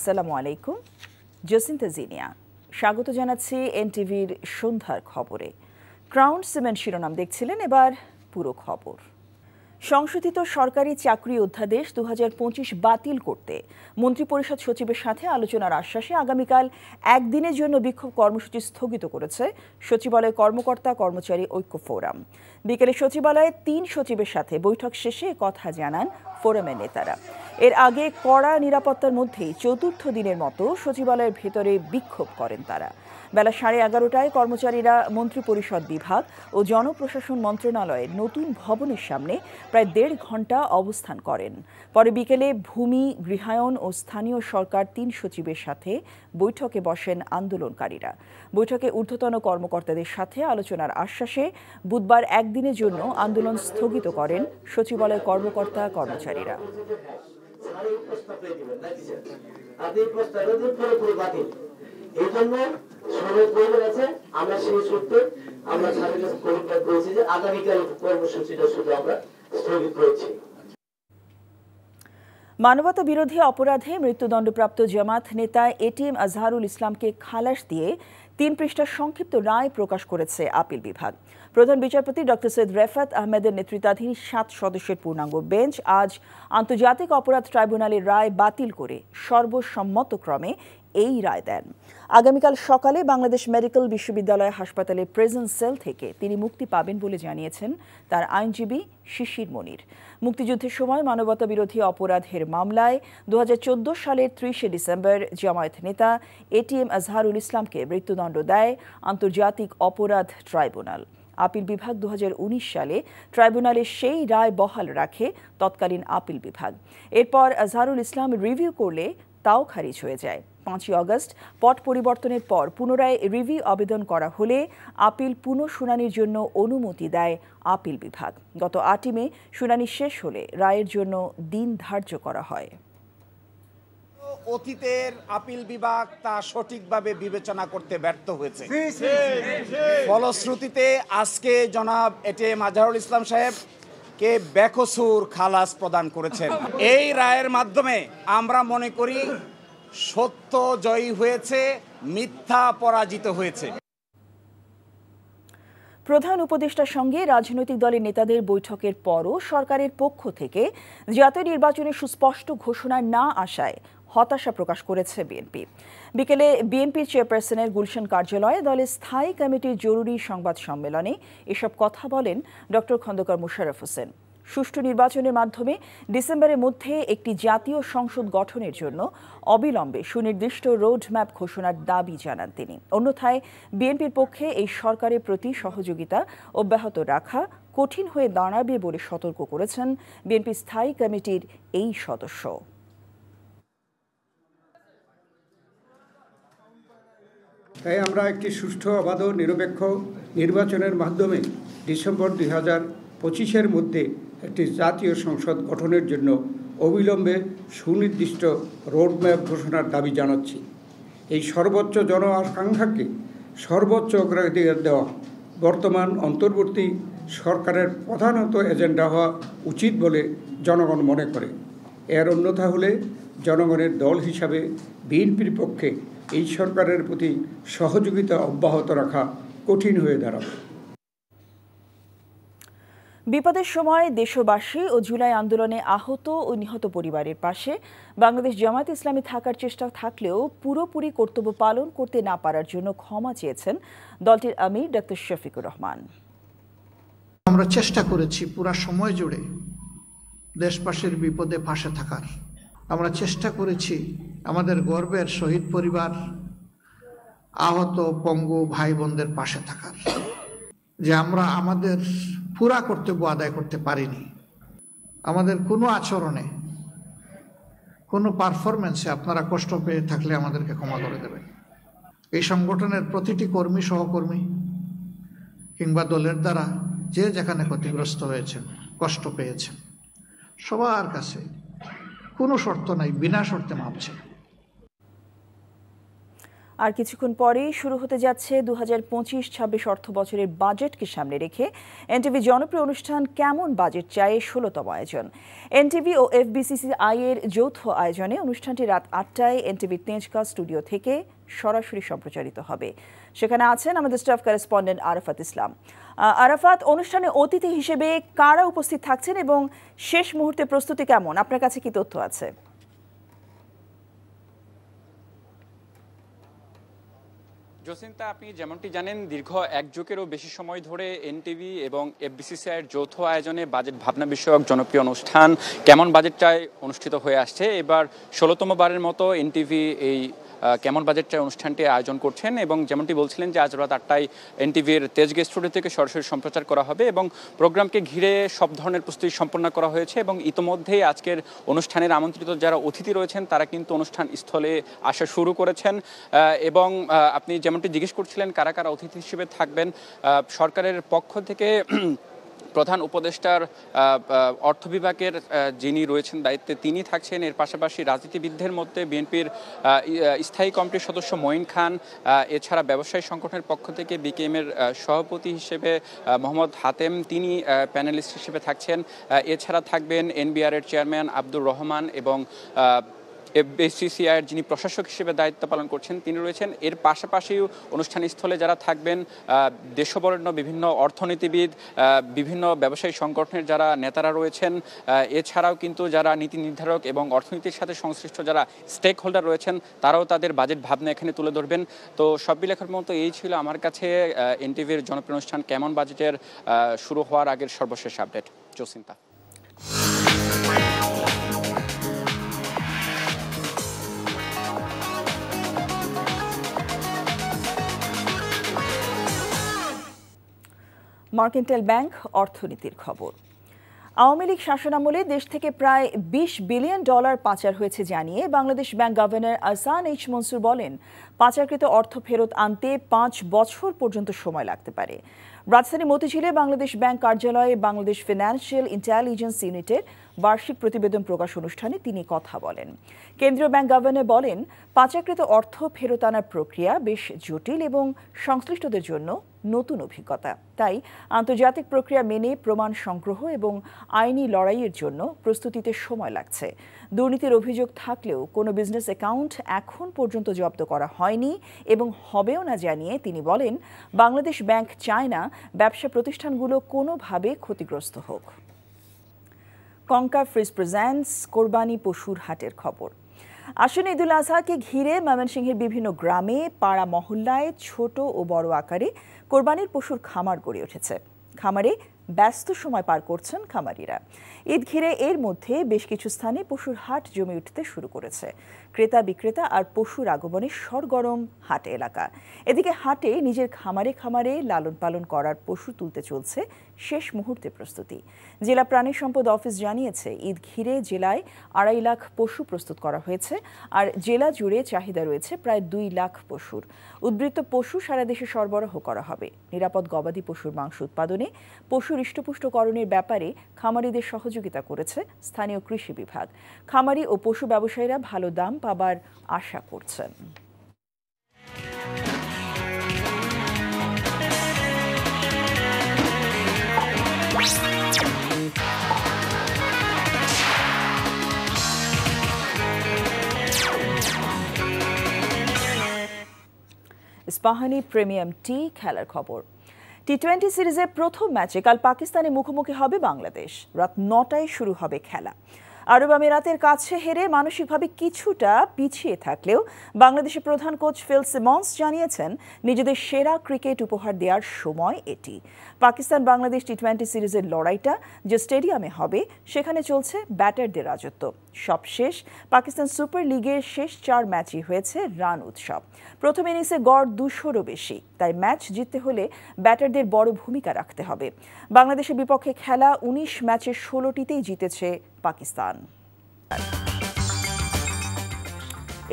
আসসালামু আলাইকুম। জসিন্তা জিনিয়া স্বাগত জানাচ্ছি এনটিভির সন্ধ্যার খবরে। ক্রাউন সিমেন্ট শিরোনাম দেখছিলেন, এবার পুরো খবর। সংশোধিত সরকারি চাকরি অধ্যাদেশ 2025 বাতিল করতে মন্ত্রিপরিষদ সচিবের সাথে আলোচনার আশ্বাসে আগামীকাল একদিনের জন্য বিক্ষোভ কর্মসূচি স্থগিত করেছে সচিবালয় কর্মকর্তা কর্মচারী ঐক্য ফোরাম। বিকেলে সচিবালয়ে 3 সচিবের সাথে বৈঠক শেষে কথা জানান ফোরামের নেতারা। এর আগে কড়া নিরাপত্তার মধ্যেই চতুর্থ দিনের মতো সচিবালয়ের ভেতরে বিক্ষোভ করেন তারা। বেলা 11:30টায় কর্মচারীরা মন্ত্রিপরিষদ বিভাগ ও জনপ্রশাসন মন্ত্রণালয়ের নতুন ভবনের সামনে প্রায় 1.5 ঘণ্টা অবস্থান করেন। পরে বিকেলে ভূমি, গৃহায়ন ও স্থানীয় সরকার 3 সচিবের সাথে বৈঠকে বসেন আন্দোলনকারীরা। বৈঠকে ঊর্ধ্বতন কর্মকর্তাদের সাথে আলোচনার আশ্বাসে বুধবার একদিনের জন্য আন্দোলন স্থগিত করেন সচিবালয় কর্মকর্তা কর্মচারীরা। এই জন্য শ্রমিক বৈঠক আছে, আমরা সেই সূত্রে আমরা স্যারের কাছে কমিটমেন্ট করেছি যে আগামীকাল কর্মসূচিটা শুধু আমরা স্থগিত করেছি। মানবতা বিরোধী অপরাধে মৃত্যুদণ্ডপ্রাপ্ত জামাত নেতা এটিএম আজহারুল ইসলামকে খালাস দিয়ে 3 পৃষ্ঠার সংক্ষিপ্ত রায় প্রকাশ করেছে আপিল বিভাগ। প্রধান বিচারপতি ডক্টর সৈয়দ রেফাত আহমেদের নেতৃত্বাধীন 7 সদস্যের পূর্ণাঙ্গ বেঞ্চ আজ আন্তর্জাতিক অপরাধ ট্রাইব্যুনালের রায় বাতিল করে সর্বসম্মতক্রমে এই রায় দেন। আগামীকাল সকালে বাংলাদেশ মেডিকেল বিশ্ববিদ্যালয় হাসপাতালের প্রেজেন্ট সেল থেকে তিনি মুক্তি পাবেন বলে জানিয়েছেন তার আইনজীবী শিশির মনির। মুক্তিযুদ্ধের সময় মানবতা বিরোধী অপরাধের মামলায় 2014 সালের 30 ডিসেম্বর জামায়াত নেতা এটিএম আজহারুল ইসলামকে মৃত্যুদণ্ড দেয় আন্তর্জাতিক অপরাধ ট্রাইব্যুনাল। আপিল বিভাগ 2019 সালে ট্রাইব্যুনালের সেই রায় বহাল রাখে তৎকালীন আপিল বিভাগ। এরপর আজহারুল ইসলাম রিভিউ করলে তাও খারিজ হয়ে যায়। 5 আগস্ট পট পরিবর্তনের পর পুনরায় রিভিউ আবেদন করা হলে আপিল পুনঃশুনানির জন্য অনুমতি দেয় আপিল বিভাগ। গত 8 মে শুনানি শেষ হলে রায়ের জন্য দিন ধার্য করা হয়। অতীতের আপিল বিভাগ তা সঠিকভাবে বিবেচনা করতে ব্যর্থ হয়েছে। ফলশ্রুতিতে আজকে জনাব এটিএম আজহারুল ইসলাম সাহেব কে বেকসুর খালাস প্রদান করেছেন। এই রায়ের মাধ্যমে আমরা মনে করি সত্য জয়ী হয়েছে, মিথ্যা পরাজিত হয়েছে। প্রধান উপদেষ্টার সঙ্গে রাজনৈতিক দলের নেতাদের বৈঠকের পরও সরকারের পক্ষ থেকে জাতীয় নির্বাচনে সুস্পষ্ট ঘোষণা না আসায় হতাশা প্রকাশ করেছে বিএনপি। বিকেলে বিএনপির চেয়ারপারসনের গুলশান কার্যালয়ে দলের স্থায়ী কমিটির জরুরি সংবাদ সম্মেলনে এসব কথা বলেন ডক্টর খন্দকার মোশাররফ হোসেন। সুষ্ঠু নির্বাচনের মাধ্যমে ডিসেম্বরের মধ্যে একটি জাতীয় সংসদ গঠনের জন্য অবিলম্বে সুনির্দিষ্ট রোডম্যাপ ঘোষণার দাবি জানান তিনি। অন্যথায় বিএনপির পক্ষে এই সরকারের প্রতি সহযোগিতা অব্যাহত রাখা কঠিন হয়ে দাঁড়াবে বলে সতর্ক করেছেন বিএনপি স্থায়ী কমিটির এই সদস্য। তাই আমরা একটি সুষ্ঠু, অবাধ, নিরপেক্ষ নির্বাচনের মাধ্যমে ডিসেম্বর 2025-এর মধ্যে একটি জাতীয় সংসদ গঠনের জন্য অবিলম্বে সুনির্দিষ্ট রোডম্যাপ ঘোষণার দাবি জানাচ্ছি। এই সর্বোচ্চ জন আকাঙ্ক্ষাকে সর্বোচ্চ অগ্রাধিকার দেওয়া বর্তমান অন্তর্বর্তী সরকারের প্রধানত এজেন্ডা হওয়া উচিত বলে জনগণ মনে করে। এর অন্যথা হলে জনগণের দল হিসাবে বিএনপির পক্ষে এই সরকারের প্রতি সহযোগিতা অব্যাহত রাখা কঠিন হয়ে দাঁড়াবে। বিপদের সময় দেশবাসী ও জুলাই আন্দোলনে আহত ও নিহত পরিবারের পাশে বাংলাদেশ জামায়াত ইসলামী থাকার চেষ্টা থাকলেও পুরোপুরি কর্তব্য পালন করতে না পারার জন্য ক্ষমা চেয়েছেন দলটির আমির ডক্টর শফিকুর রহমান। আমরা চেষ্টা করেছি পুরো সময় জুড়ে দেশবাসীর বিপদে পাশে থাকার। আমরা চেষ্টা করেছি আমাদের গর্বের শহীদ পরিবার, আহত পঙ্গু ভাই বোনদের পাশে থাকার। যে আমরা আমাদের পুরা কর্তব্য আদায় করতে পারিনি, আমাদের কোনো আচরণে, কোনো পারফরমেন্সে আপনারা কষ্ট পেয়ে থাকলে আমাদেরকে ক্ষমা করে দেবেন। এই সংগঠনের প্রতিটি কর্মী, সহকর্মী কিংবা দলের দ্বারা যে যেখানে ক্ষতিগ্রস্ত হয়েছেন, কষ্ট পেয়েছেন, সবার কাছে কোনো শর্ত নাই, বিনা শর্তে মাপ চাই। আর কিছুক্ষণ পরেই শুরু হতে যাচ্ছে 2025-26 অর্থ বছরের বাজেটকে সামনে রেখে এনটিভি জনপ্রিয় অনুষ্ঠান কেমন বাজেট চায় 16তম আয়োজন। এনটিভি ও এফবিসিসিআই এর যৌথ আয়োজনে অনুষ্ঠানটি রাত 8টায় এনটিভির তেজগাঁও স্টুডিও থেকে সরাসরি সম্প্রচারিত হবে। সেখানে আছেন আমাদের স্টাফ করেসপন্ডেন্ট আরাফাত ইসলাম। আরাফাত, অনুষ্ঠানে অতিথি হিসেবে কারা উপস্থিত থাকছেন এবং শেষ মুহূর্তে প্রস্তুতি কেমন, আপনার কাছে কি তথ্য আছে? জসিন্তা, আপনি যেমনটি জানেন দীর্ঘ এক যুগেরও বেশি সময় ধরে এনটিভি এবং এফবিসিসিআই এর যৌথ আয়োজনে বাজেট ভাবনা বিষয়ক জনপ্রিয় অনুষ্ঠান কেমন বাজেটটায় অনুষ্ঠিত হয়ে আসছে। এবার 16তম বারের মতো এনটিভি এই কেমন বাজেটটায় অনুষ্ঠানটি আয়োজন করছেন এবং যেমনটি বলছিলেন যে আজ রাত 8টায় এনটিভির তেজগাঁও স্টুডিও থেকে সরাসরি সম্প্রচার করা হবে এবং প্রোগ্রামকে ঘিরে সব ধরনের প্রস্তুতি সম্পন্ন করা হয়েছে এবং ইতোমধ্যেই আজকের অনুষ্ঠানের আমন্ত্রিত যারা অতিথি রয়েছেন তারা কিন্তু অনুষ্ঠান স্থলে আসা শুরু করেছেন। এবং আপনি যেমনটি জিজ্ঞেস করছিলেন কারা কারা অতিথি হিসেবে থাকবেন, সরকারের পক্ষ থেকে প্রধান উপদেষ্টার অর্থ বিভাগের যিনি রয়েছেন দায়িত্বে তিনি থাকছেন। এর পাশাপাশি রাজনীতিবিদদের মধ্যে বিএনপির স্থায়ী কমিটির সদস্য মঈন খান, এছাড়া ব্যবসায়ী সংগঠনের পক্ষ থেকে বিকেএমের সভাপতি হিসেবে মোহাম্মদ হাতেম, তিনি প্যানেলিস্ট হিসেবে থাকছেন। এছাড়া থাকবেন এনবিআর এর চেয়ারম্যান আব্দুর রহমান এবং এফবিসিসিআই এর যিনি প্রশাসক হিসেবে দায়িত্ব পালন করছেন তিনি রয়েছেন। এর পাশাপাশিও অনুষ্ঠানস্থলে যারা থাকবেন দেশবরেণ্য বিভিন্ন অর্থনীতিবিদ, বিভিন্ন ব্যবসায়ী সংগঠনের যারা নেতারা রয়েছেন, এছাড়াও কিন্তু যারা নীতি নির্ধারক এবং অর্থনীতির সাথে সংশ্লিষ্ট যারা স্টেক হোল্ডার রয়েছেন তারাও তাদের বাজেট ভাবনা এখানে তুলে ধরবেন। তো সব লেখার মতো এই ছিল আমার কাছে এনটিভির জনপ্রিয় অনুষ্ঠান কেমন বাজেটের শুরু হওয়ার আগের সর্বশেষ আপডেট। জসিন্তা। মার্কেন্টাইল ব্যাংক অর্থনীতির খবর। আওয়ামী লীগ শাসনামলে দেশ থেকে প্রায় $20 বিলিয়ন পাচার হয়েছে জানিয়ে Bangladesh bank governor Ahsan H Mansur বলেন, পাচারকৃত অর্থ ফেরত আনতে 5 বছর পর্যন্ত সময় লাগতে পারে। রাজধানী মতিঝিলে বাংলাদেশ ব্যাংক কার্যালয়ে বাংলাদেশ ফিনান্সিয়াল ইন্টেলিজেন্স ইউনিটের বার্ষিক প্রতিবেদন প্রকাশ অনুষ্ঠানে তিনি কথা বলেন। কেন্দ্রীয় ব্যাংক গভর্নর বলেন, পাচারকৃত অর্থ ফেরত আনার প্রক্রিয়া বেশ জটিল এবং সংশ্লিষ্টদের জন্য নতুন অভিজ্ঞতা। তাই আন্তর্জাতিক প্রক্রিয়া মেনে প্রমাণ সংগ্রহ এবং আইনি লড়াইয়ের জন্য প্রস্তুতিতে সময় লাগছে। দুর্নীতির অভিযোগ থাকলেও কোনো বিজনেস অ্যাকাউন্ট এখন পর্যন্ত জব্দ করা হয়নি এবং হবেও না জানিয়ে তিনি বলেন, বাংলাদেশ ব্যাংক চায় না ব্যবসা প্রতিষ্ঠানগুলো কোনোভাবে ক্ষতিগ্রস্ত হোক। কঙ্কার ফ্রিজ প্রেজেন্টস কোরবানি পশুর হাটের খবর। আসন্ন ঈদুল আজহাকে ঘিরে ময়মনসিংহের বিভিন্ন গ্রামে, পাড়া মহল্লায় ছোট ও বড় আকারে কোরবানির পশুর খামার গড়ে উঠেছে। খামারে ব্যস্ত সময় পার করছেন খামারিরা। ঈদ ঘিরে এর মধ্যে বেশ কিছু স্থানে পশুর হাট জমে উঠতে শুরু করেছে। ক্রেতা বিক্রেতা আর পশুর আগমনে সরগরম হাট এলাকা। এদিকে হাটে নিজের খামারে খামারে লালন পালন করার পশু তুলতে চলছে শেষ মুহূর্তে প্রস্তুতি। জেলা প্রাণী সম্পদ অফিস জানিয়েছে, ঈদ ঘিরে জেলায় 2.5 লাখ পশু প্রস্তুত করা হয়েছে আর জেলা জুড়ে চাহিদা রয়েছে প্রায় 2 লাখ পশুর। উদ্বৃত্ত পশু সারা দেশে সরবরাহ করা হবে। নিরাপদ গবাদি পশুর মাংস উৎপাদনে পশু হৃষ্টপুষ্টকরণের ব্যাপারে খামারিদের সহযোগিতা করেছে স্থানীয় কৃষি বিভাগ। খামারি ও পশু ব্যবসায়ীরা ভালো দাম পাবার আশা করছেন। ইস্পাহানি প্রিমিয়াম টি খেলার খবর। টি-20 সিরিজের প্রথম ম্যাচে কাল পাকিস্তানের মুখোমুখি হবে বাংলাদেশ। রাত 9টায় শুরু হবে খেলা। আরব আমিরাতের কাছে হেরে মানসিকভাবে কিছুটা পিছিয়ে থাকলেও বাংলাদেশের প্রধান কোচ ফিল সিমন্স জানিয়েছেন, নিজেদের সেরা ক্রিকেট উপহার দেওয়ার সময় এটি। পাকিস্তান বাংলাদেশ টি-20 সিরিজের লড়াইটা যে স্টেডিয়ামে হবে সেখানে চলছে ব্যাটারদের রাজত্ব। সবশেষ পাকিস্তান সুপার লিগের শেষ 4 ম্যাচই হয়েছে রান উৎসব। প্রথম ইনিংসে গড় 200-রও বেশি। তাই ম্যাচ জিততে হলে ব্যাটারদের বড় ভূমিকা রাখতে হবে। বাংলাদেশের বিপক্ষে খেলা 19 ম্যাচের 16টিতেই জিতেছে পাকিস্তান।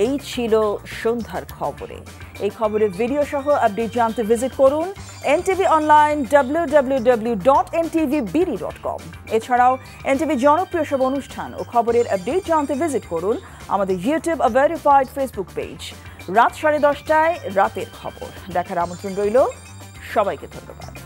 এই ছিল সন্ধ্যার খবরে। এই খবরের ভিডিও সহ আপডেট জানতে ভিজিট করুন এনটিভি অনলাইন www.ntvbd.com। এছাড়াও এনটিভি জনপ্রিয় সব অনুষ্ঠান ও খবরের আপডেট জানতে ভিজিট করুন আমাদের ইউটিউব ভেরিফাইড ফেসবুক পেজ। রাত 10:30টায় রাতের খবর দেখার আমন্ত্রণ রইল। সবাইকে ধন্যবাদ।